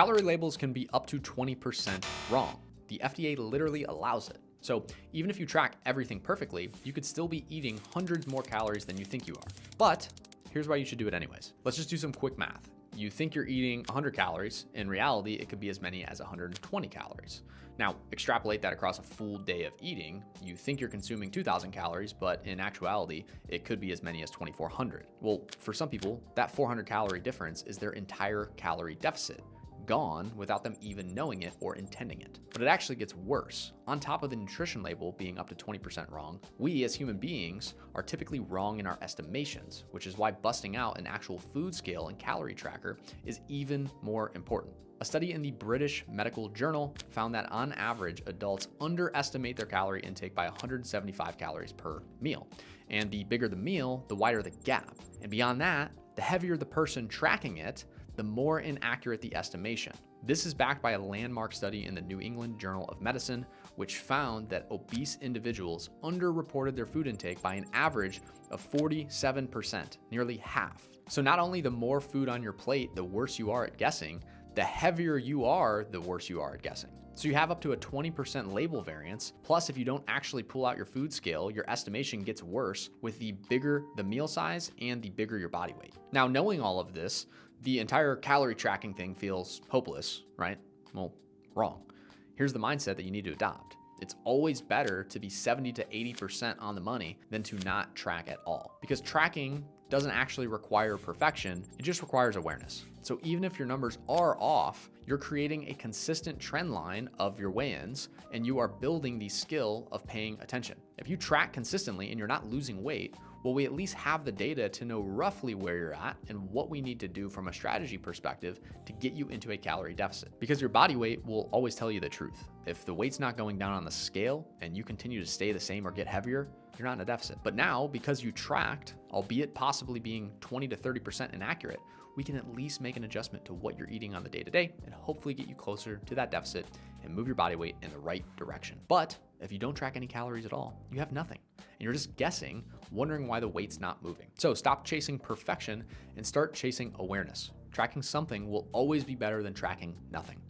Calorie labels can be up to 20% wrong. The FDA literally allows it. So even if you track everything perfectly, you could still be eating hundreds more calories than you think you are. But here's why you should do it anyways. Let's just do some quick math. You think you're eating 100 calories. In reality, it could be as many as 120 calories. Now, extrapolate that across a full day of eating. You think you're consuming 2,000 calories, but in actuality, it could be as many as 2,400. Well, for some people, that 400 calorie difference is their entire calorie deficit, gone without them even knowing it or intending it. But it actually gets worse. On top of the nutrition label being up to 20% wrong, we as human beings are typically wrong in our estimations, which is why busting out an actual food scale and calorie tracker is even more important. A study in the British Medical Journal found that on average, adults underestimate their calorie intake by 175 calories per meal. And the bigger the meal, the wider the gap. And beyond that, the heavier the person tracking it, the more inaccurate the estimation. This is backed by a landmark study in the New England Journal of Medicine, which found that obese individuals underreported their food intake by an average of 47%, nearly half. So not only the more food on your plate, the worse you are at guessing, the heavier you are, the worse you are at guessing. So you have up to a 20% label variance. Plus, if you don't actually pull out your food scale, your estimation gets worse with the bigger the meal size and the bigger your body weight. Now, knowing all of this, the entire calorie tracking thing feels hopeless, right? Well, wrong. Here's the mindset that you need to adopt. It's always better to be 70 to 80% on the money than to not track at all. Because tracking doesn't actually require perfection, it just requires awareness. So even if your numbers are off, you're creating a consistent trend line of your weigh-ins and you are building the skill of paying attention. If you track consistently and you're not losing weight, well, we at least have the data to know roughly where you're at and what we need to do from a strategy perspective to get you into a calorie deficit. Because your body weight will always tell you the truth. If the weight's not going down on the scale and you continue to stay the same or get heavier, you're not in a deficit. But now, because you tracked, albeit possibly being 20 to 30% inaccurate, we can at least make an adjustment to what you're eating on the day-to-day and hopefully get you closer to that deficit and move your body weight in the right direction. But if you don't track any calories at all, you have nothing. And you're just guessing, wondering why the weight's not moving. So stop chasing perfection and start chasing awareness. Tracking something will always be better than tracking nothing.